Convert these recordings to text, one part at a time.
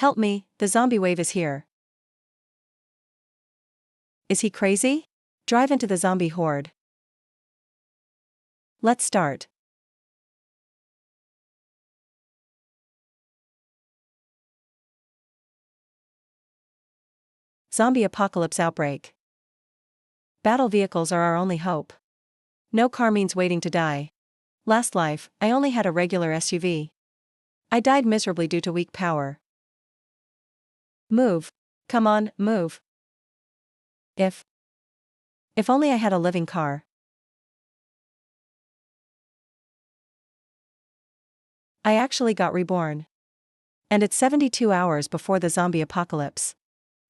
Help me, the zombie wave is here. Is he crazy? Drive into the zombie horde. Let's start. Zombie apocalypse outbreak. Battle vehicles are our only hope. No car means waiting to die. Last life, I only had a regular SUV. I died miserably due to weak power. Move. Come on, move. If only I had a living car. I actually got reborn. And it's 72 hours before the zombie apocalypse.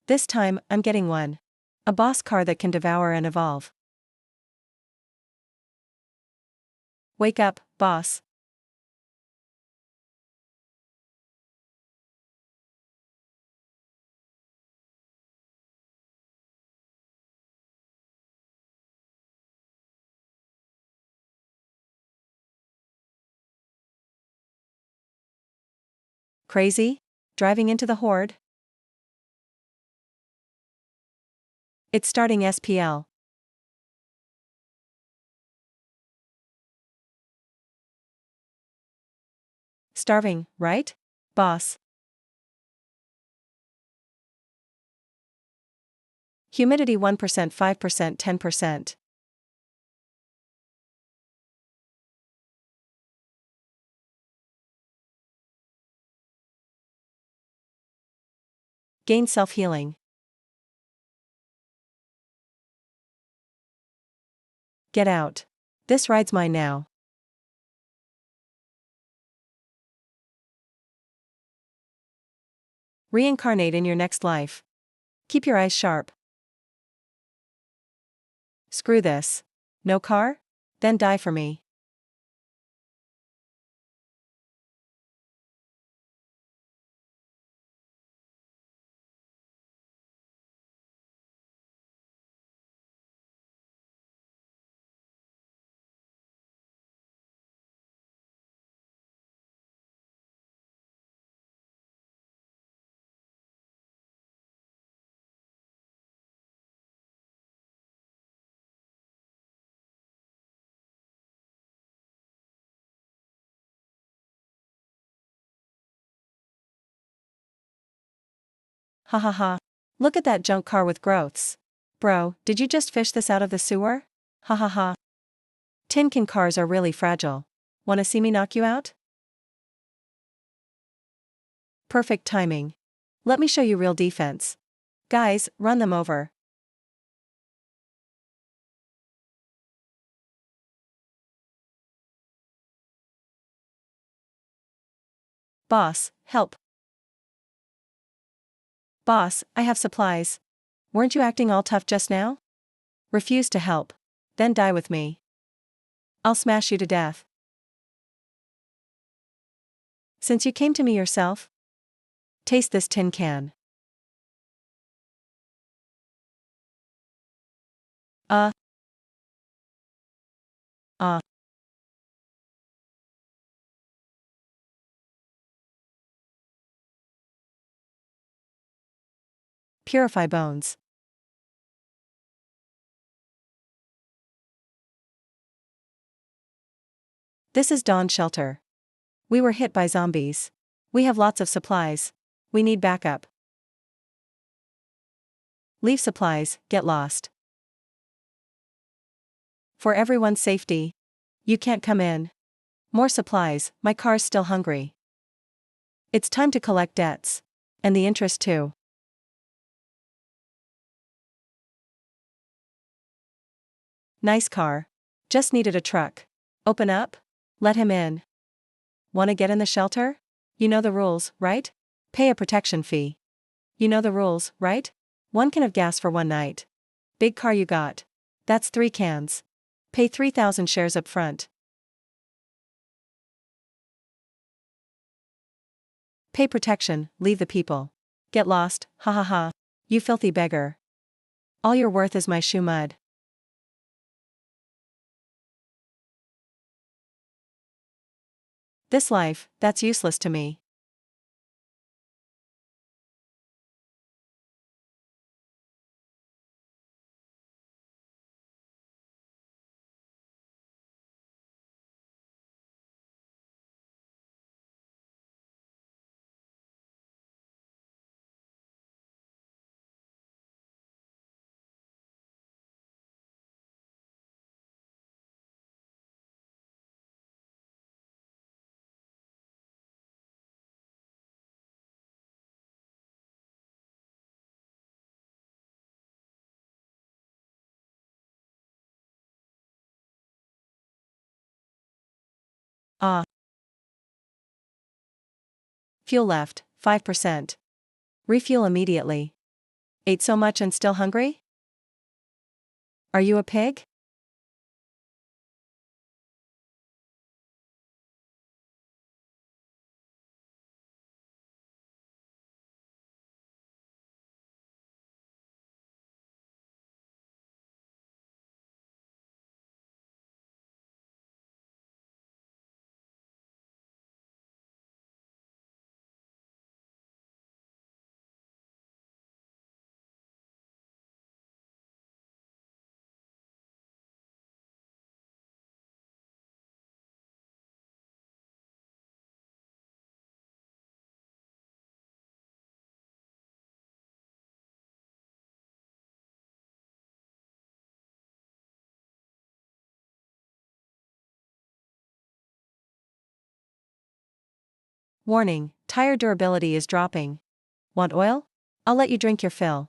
This time, I'm getting one. A boss car that can devour and evolve. Wake up, boss. Crazy? Driving into the horde? It's starting SPL. Starving, right? Boss. Humidity 1%, 5%, 10%. Gain self-healing. Get out. This ride's mine now. Reincarnate in your next life. Keep your eyes sharp. Screw this. No car? Then die for me. Ha ha ha. Look at that junk car with growths. Bro, did you just fish this out of the sewer? Ha ha ha. Tin can cars are really fragile. Wanna see me knock you out? Perfect timing. Let me show you real defense. Guys, run them over. Boss, help. Boss, I have supplies. Weren't you acting all tough just now? Refuse to help. Then die with me. I'll smash you to death. Since you came to me yourself, taste this tin can. Uh. Uh. Purify bones. This is Dawn Shelter. We were hit by zombies. We have lots of supplies. We need backup. Leave supplies, get lost. For everyone's safety. You can't come in. More supplies, my car's still hungry. It's time to collect debts. And the interest too. Nice car. Just needed a truck. Open up? Let him in. Wanna get in the shelter? You know the rules, right? Pay a protection fee. You know the rules, right? 1 can of gas for 1 night. Big car you got. That's 3 cans. Pay 3,000 shares up front. Pay protection, leave the people. Get lost, ha ha ha. You filthy beggar. All you're worth is my shoe mud. This life, that's useless to me. Ah. Fuel left, 5%. Refuel immediately. Ate so much and still hungry? Are you a pig? Warning, tire durability is dropping. Want oil? I'll let you drink your fill.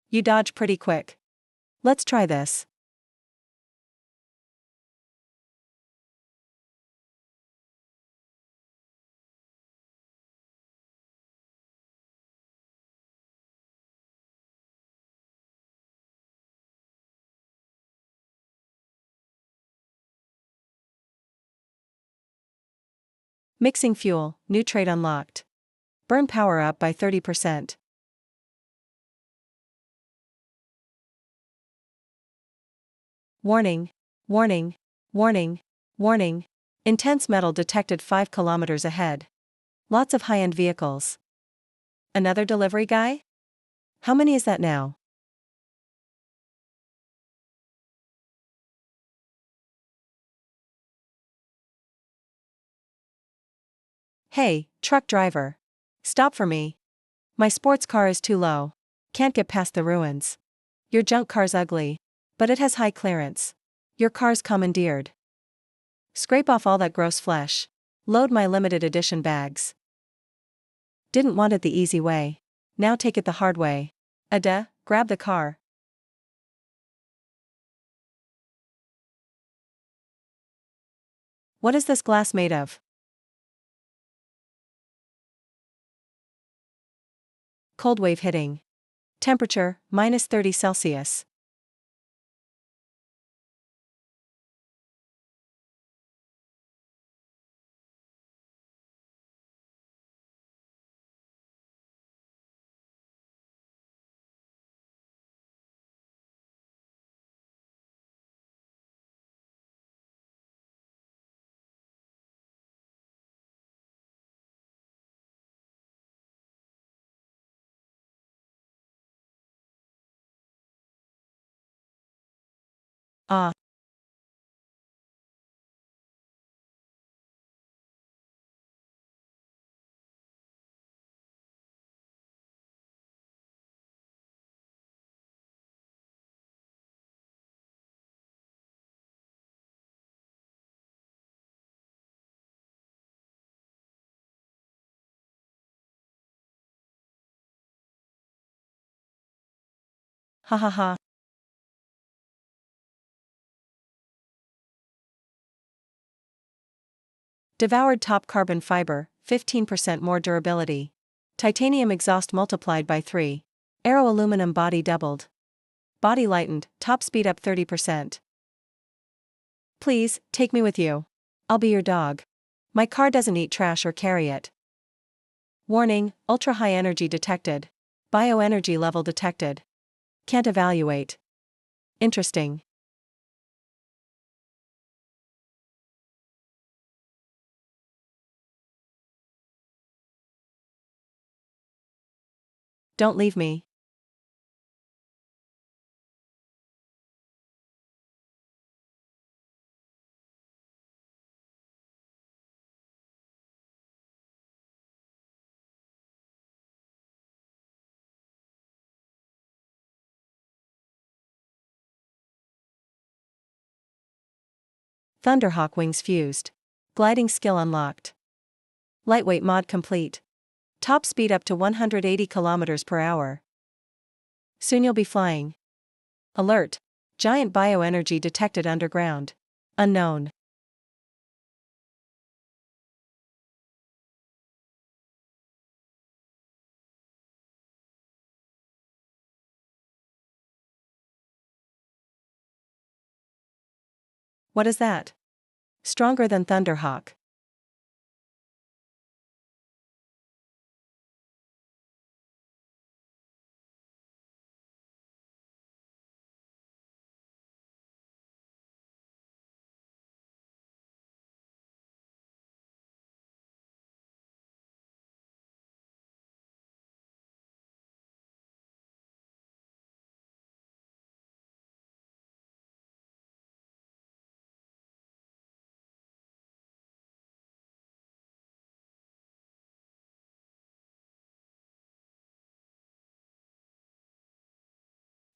You dodge pretty quick. Let's try this. Mixing fuel, new trait unlocked. Burn power up by 30%. Warning, warning, warning, warning. Intense metal detected 5 kilometers ahead. Lots of high-end vehicles. Another delivery guy? How many is that now? Hey, truck driver. Stop for me. My sports car is too low. Can't get past the ruins. Your junk car's ugly. But it has high clearance. Your car's commandeered. Scrape off all that gross flesh. Load my limited edition bags. Didn't want it the easy way. Now take it the hard way. Ada, grab the car. What is this glass made of? Cold wave hitting. Temperature, -30 Celsius. Ah. Ha ha ha. Devoured top carbon fiber, 15% more durability. Titanium exhaust multiplied by 3. Aero aluminum body doubled. Body lightened, top speed up 30%. Please, take me with you. I'll be your dog. My car doesn't eat trash or carry it. Warning, ultra high energy detected. Bioenergy level detected. Can't evaluate. Interesting. Don't leave me. Thunderhawk wings fused. Gliding skill unlocked. Lightweight mod complete. Top speed up to 180 kilometers per hour. Soon you'll be flying. Alert. Giant bioenergy detected underground. Unknown. What is that? Stronger than Thunderhawk.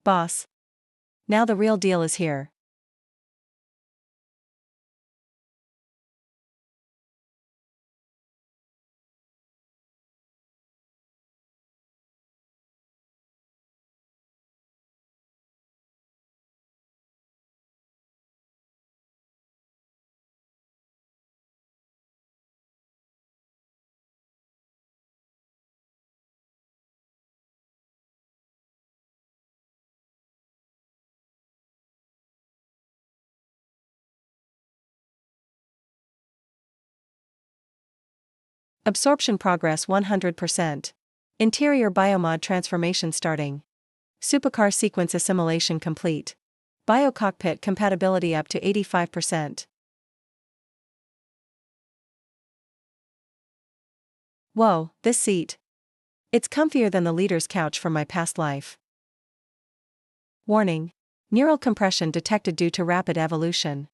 Boss. Now the real deal is here. Absorption progress 100%. Interior biomod transformation starting. Supercar sequence assimilation complete. Biocockpit compatibility up to 85%. Whoa, this seat. It's comfier than the leader's couch from my past life. Warning. Neural compression detected due to rapid evolution.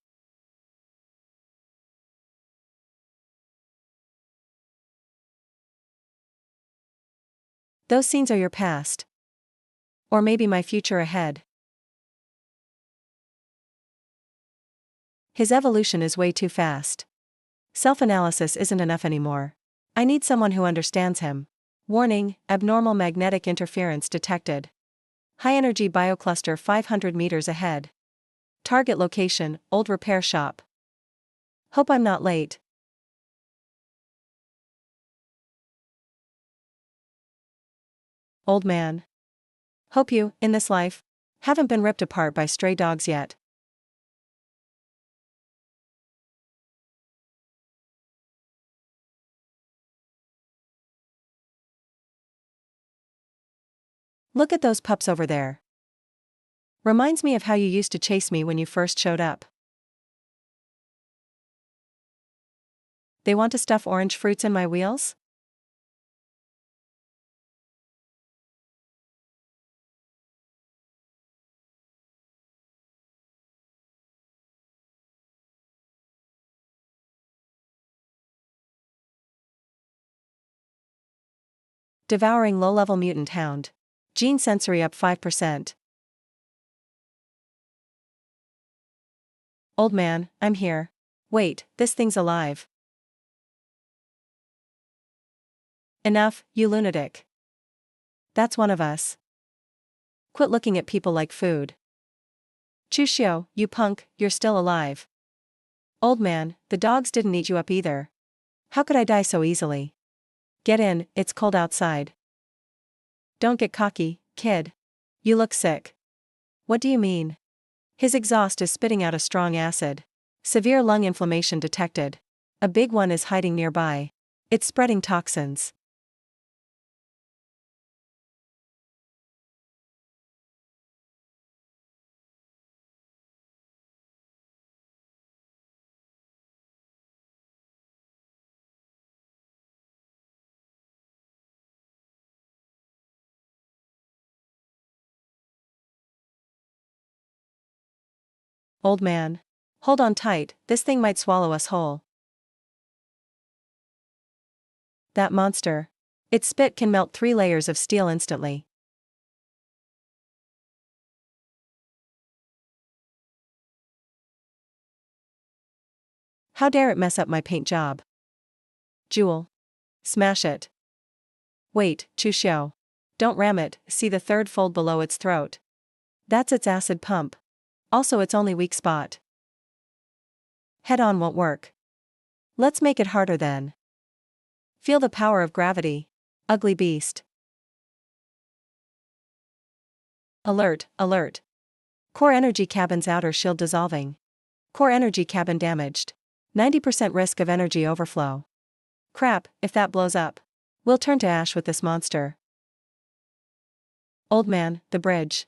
Those scenes are your past. Or maybe my future ahead. His evolution is way too fast. Self-analysis isn't enough anymore. I need someone who understands him. Warning, abnormal magnetic interference detected. High-energy biocluster 500 meters ahead. Target location, old repair shop. Hope I'm not late. Old man. Hope you, in this life, haven't been ripped apart by stray dogs yet. Look at those pups over there. Reminds me of how you used to chase me when you first showed up. They want to stuff orange fruits in my wheels? Devouring low-level mutant hound. Gene sensory up 5%. Old man, I'm here. Wait, this thing's alive. Enough, you lunatic. That's one of us. Quit looking at people like food. Chushio, you punk, you're still alive. Old man, the dogs didn't eat you up either. How could I die so easily? Get in, it's cold outside. Don't get cocky, kid. You look sick. What do you mean? His exhaust is spitting out a strong acid. Severe lung inflammation detected. A big one is hiding nearby. It's spreading toxins. Old man. Hold on tight, this thing might swallow us whole. That monster. Its spit can melt 3 layers of steel instantly. How dare it mess up my paint job? Jewel. Smash it. Wait, Chushio. Don't ram it, see the third fold below its throat. That's its acid pump. Also its only weak spot. Head-on won't work. Let's make it harder then. Feel the power of gravity. Ugly beast. Alert, alert. Core energy cabin's outer shield dissolving. Core energy cabin damaged. 90% risk of energy overflow. Crap, if that blows up. We'll turn to ash with this monster. Old man, the bridge.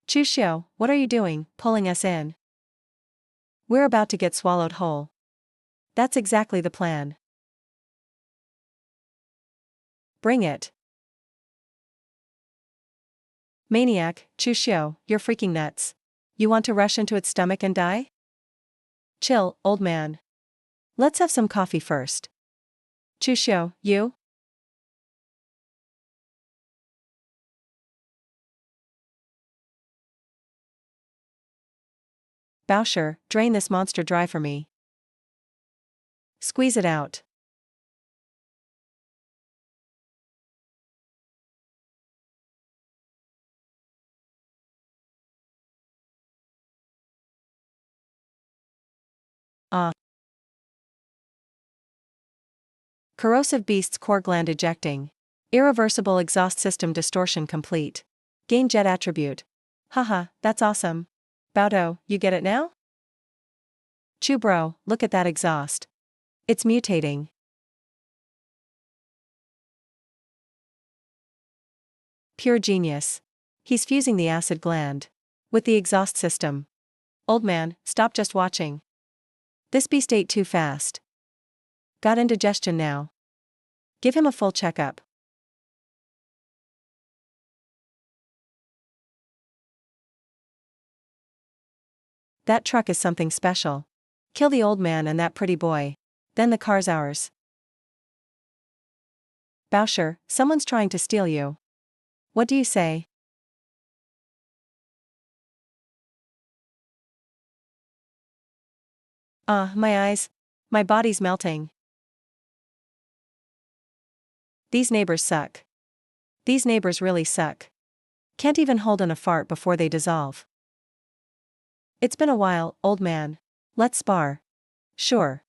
Chushio, what are you doing, pulling us in? We're about to get swallowed whole. That's exactly the plan. Bring it. Maniac, Chushio, you're freaking nuts. You want to rush into its stomach and die? Chill, old man. Let's have some coffee first. Chushio, you? Bowsher, drain this monster dry for me. Squeeze it out. Ah. Corrosive beast's core gland ejecting. Irreversible exhaust system distortion complete. Gain jet attribute. Haha, that's awesome. Bowdo, you get it now? Chubro, look at that exhaust. It's mutating. Pure genius. He's fusing the acid gland with the exhaust system. Old man, stop just watching. This beast ate too fast. Got indigestion now. Give him a full checkup. That truck is something special. Kill the old man and that pretty boy. Then the car's ours. Bowsher, someone's trying to steal you. What do you say? My eyes. My body's melting. These neighbors suck. These neighbors really suck. Can't even hold in a fart before they dissolve. It's been a while, old man. Let's spar. Sure.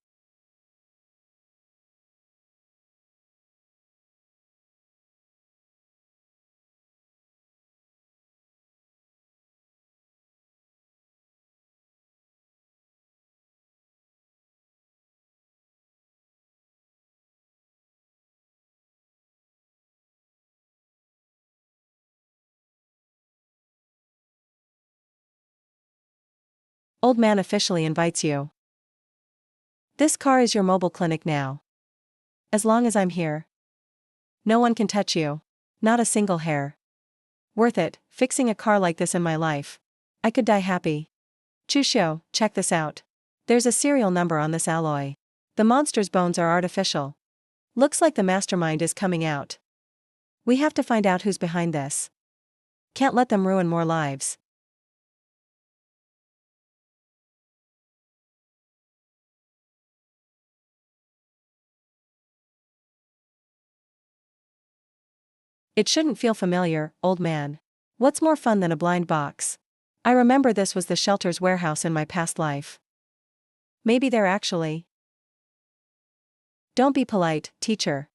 Old man officially invites you. This car is your mobile clinic now. As long as I'm here. No one can touch you. Not a single hair. Worth it, fixing a car like this in my life. I could die happy. Chushio, check this out. There's a serial number on this alloy. The monster's bones are artificial. Looks like the mastermind is coming out. We have to find out who's behind this. Can't let them ruin more lives. It shouldn't feel familiar, old man. What's more fun than a blind box? I remember this was the shelter's warehouse in my past life. Maybe they're actually. Don't be polite, teacher.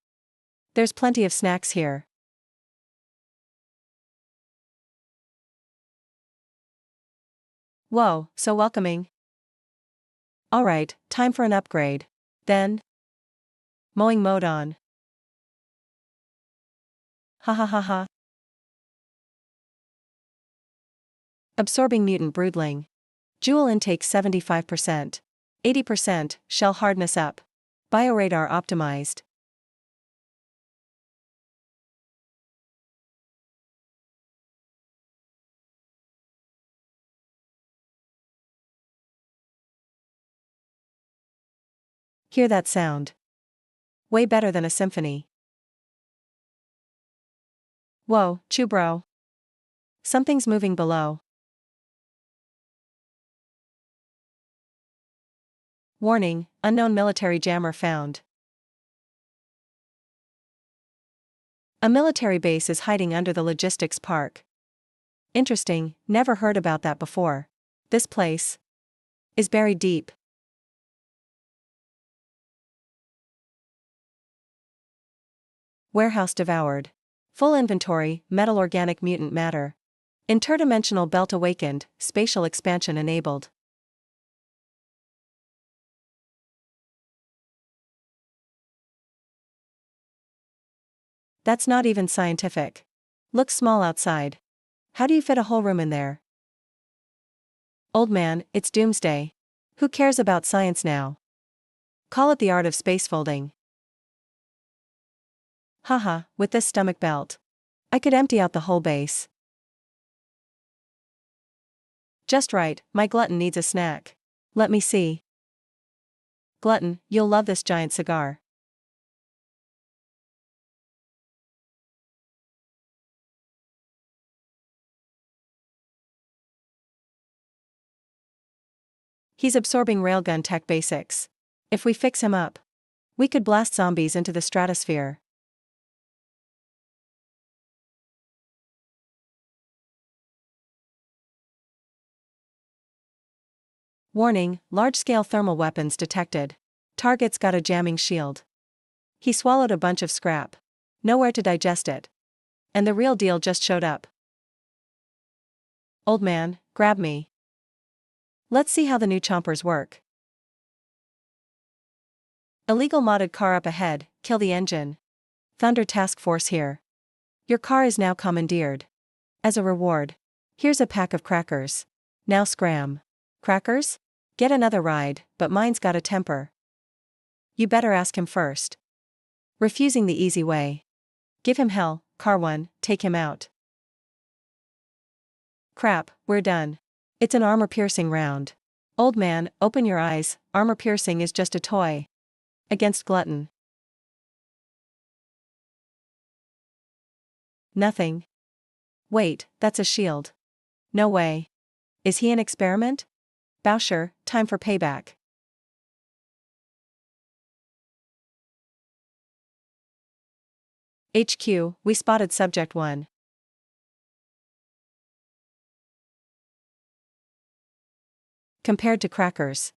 There's plenty of snacks here. Whoa, so welcoming. Alright, time for an upgrade. Then. Mowing mode on. Ha ha ha ha. Absorbing mutant broodling. Jewel intake 75%. 80%, shell hardness up. Bioradar optimized. Hear that sound? Way better than a symphony. Whoa, Chubro. Something's moving below. Warning, unknown military jammer found. A military base is hiding under the logistics park. Interesting, never heard about that before. This place is buried deep. Warehouse devoured. Full inventory, metal organic mutant matter. Interdimensional belt awakened, spatial expansion enabled. That's not even scientific. Looks small outside. How do you fit a whole room in there? Old man, it's doomsday. Who cares about science now? Call it the art of spacefolding. Haha, with this stomach belt, I could empty out the whole base. Just right, my glutton needs a snack. Let me see. Glutton, you'll love this giant cigar. He's absorbing railgun tech basics. If we fix him up, we could blast zombies into the stratosphere. Warning, large-scale thermal weapons detected. Target's got a jamming shield. He swallowed a bunch of scrap. Nowhere to digest it. And the real deal just showed up. Old man, grab me. Let's see how the new chompers work. Illegal modded car up ahead, kill the engine. Thunder Task Force here. Your car is now commandeered. As a reward, here's a pack of crackers. Now scram. Crackers? Get another ride, but mine's got a temper. You better ask him first. Refusing the easy way. Give him hell, car one, take him out. Crap, we're done. It's an armor-piercing round. Old man, open your eyes, armor-piercing is just a toy. Against Glutton. Nothing. Wait, that's a shield. No way. Is he an experiment? Bowsher, time for payback. HQ, we spotted Subject 1. Compared to crackers.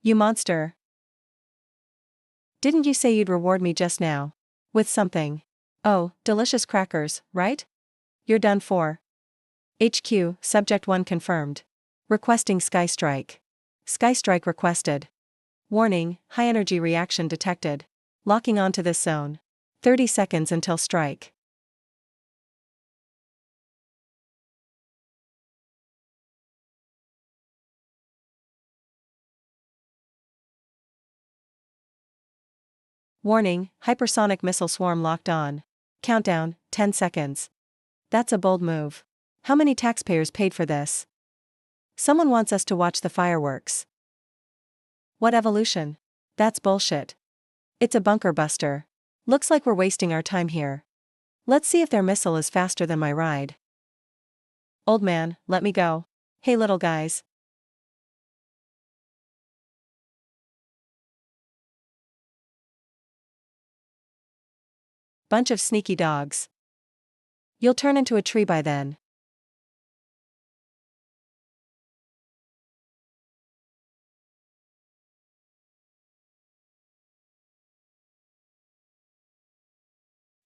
You monster. Didn't you say you'd reward me just now? With something. Oh, delicious crackers, right? You're done for. HQ, Subject 1 confirmed. Requesting Sky Strike. Sky Strike requested. Warning, high energy reaction detected. Locking onto this zone. 30 seconds until strike. Warning, hypersonic missile swarm locked on. Countdown, 10 seconds. That's a bold move. How many taxpayers paid for this? Someone wants us to watch the fireworks. What evolution? That's bullshit. It's a bunker buster. Looks like we're wasting our time here. Let's see if their missile is faster than my ride. Old man, let me go. Hey little guys. Bunch of sneaky dogs. You'll turn into a tree by then.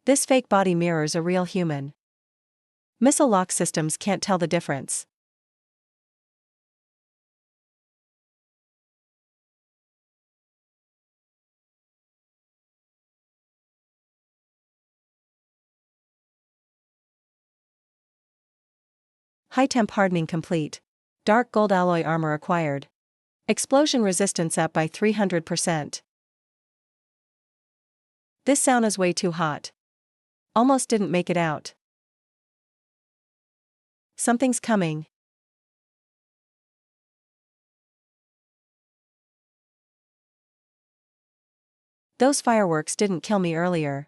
This fake body mirrors a real human. Missile lock systems can't tell the difference. High temp hardening complete. Dark gold alloy armor acquired. Explosion resistance up by 300%. This sauna's way too hot. Almost didn't make it out. Something's coming. Those fireworks didn't kill me earlier.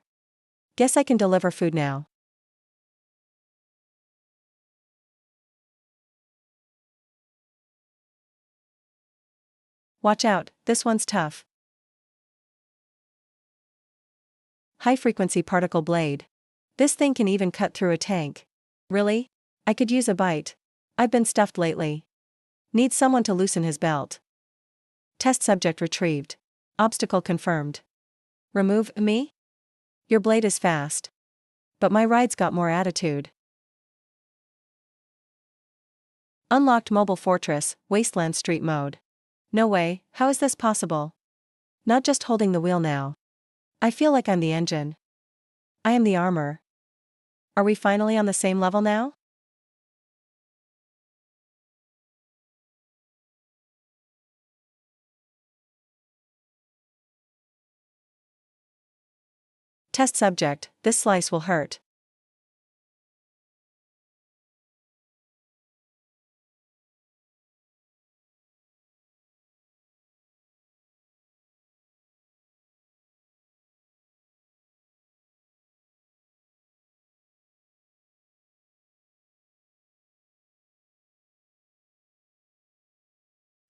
Guess I can deliver food now. Watch out, this one's tough. High-frequency particle blade. This thing can even cut through a tank. Really? I could use a bite. I've been stuffed lately. Need someone to loosen his belt. Test subject retrieved. Obstacle confirmed. Remove me? Your blade is fast. But my ride's got more attitude. Unlocked Mobile Fortress, Wasteland Street Mode. No way, how is this possible? Not just holding the wheel now. I feel like I'm the engine. I am the armor. Are we finally on the same level now? Test subject, this slice will hurt.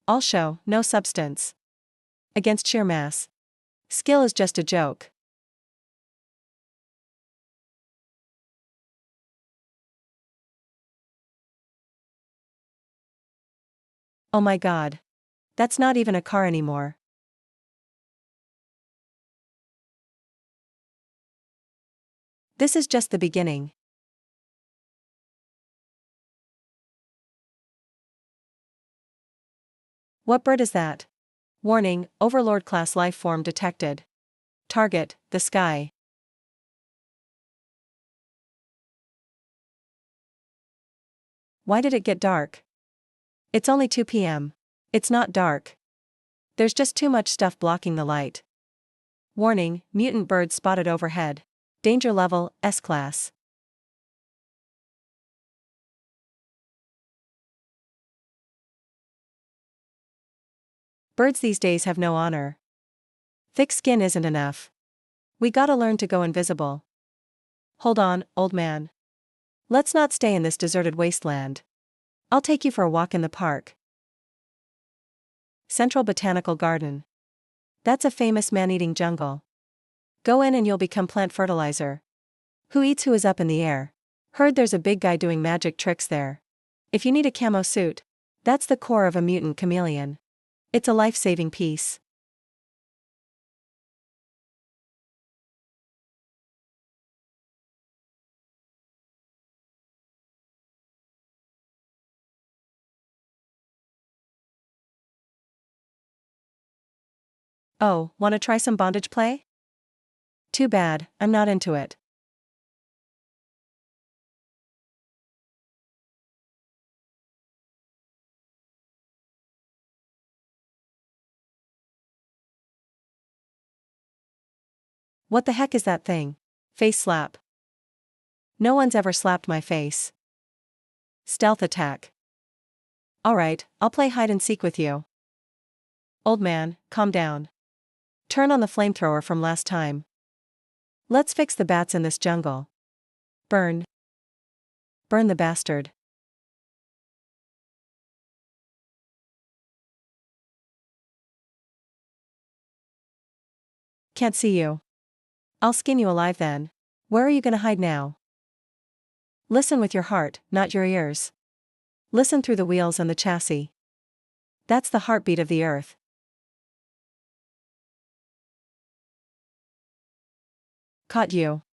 All show, no substance. Against sheer mass. Skill is just a joke. Oh my god. That's not even a car anymore. This is just the beginning. What bird is that? Warning, Overlord class life form detected. Target, the sky. Why did it get dark? It's only 2 p.m. It's not dark. There's just too much stuff blocking the light. Warning, mutant bird spotted overhead. Danger level, S-class. Birds these days have no honor. Thick skin isn't enough. We gotta learn to go invisible. Hold on, old man. Let's not stay in this deserted wasteland. I'll take you for a walk in the park. Central Botanical Garden. That's a famous man-eating jungle. Go in and you'll become plant fertilizer. Who eats who is up in the air? Heard there's a big guy doing magic tricks there. If you need a camo suit, that's the core of a mutant chameleon. It's a life-saving piece. Oh, wanna try some bondage play? Too bad, I'm not into it. What the heck is that thing? Face slap. No one's ever slapped my face. Stealth attack. Alright, I'll play hide and seek with you. Old man, calm down. Turn on the flamethrower from last time. Let's fix the bats in this jungle. Burn. Burn the bastard. Can't see you. I'll skin you alive then. Where are you gonna hide now? Listen with your heart, not your ears. Listen through the wheels and the chassis. That's the heartbeat of the earth. Caught you.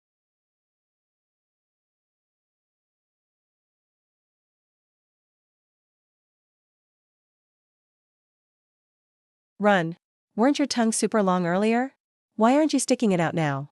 Run. Weren't your tongues super long earlier? Why aren't you sticking it out now?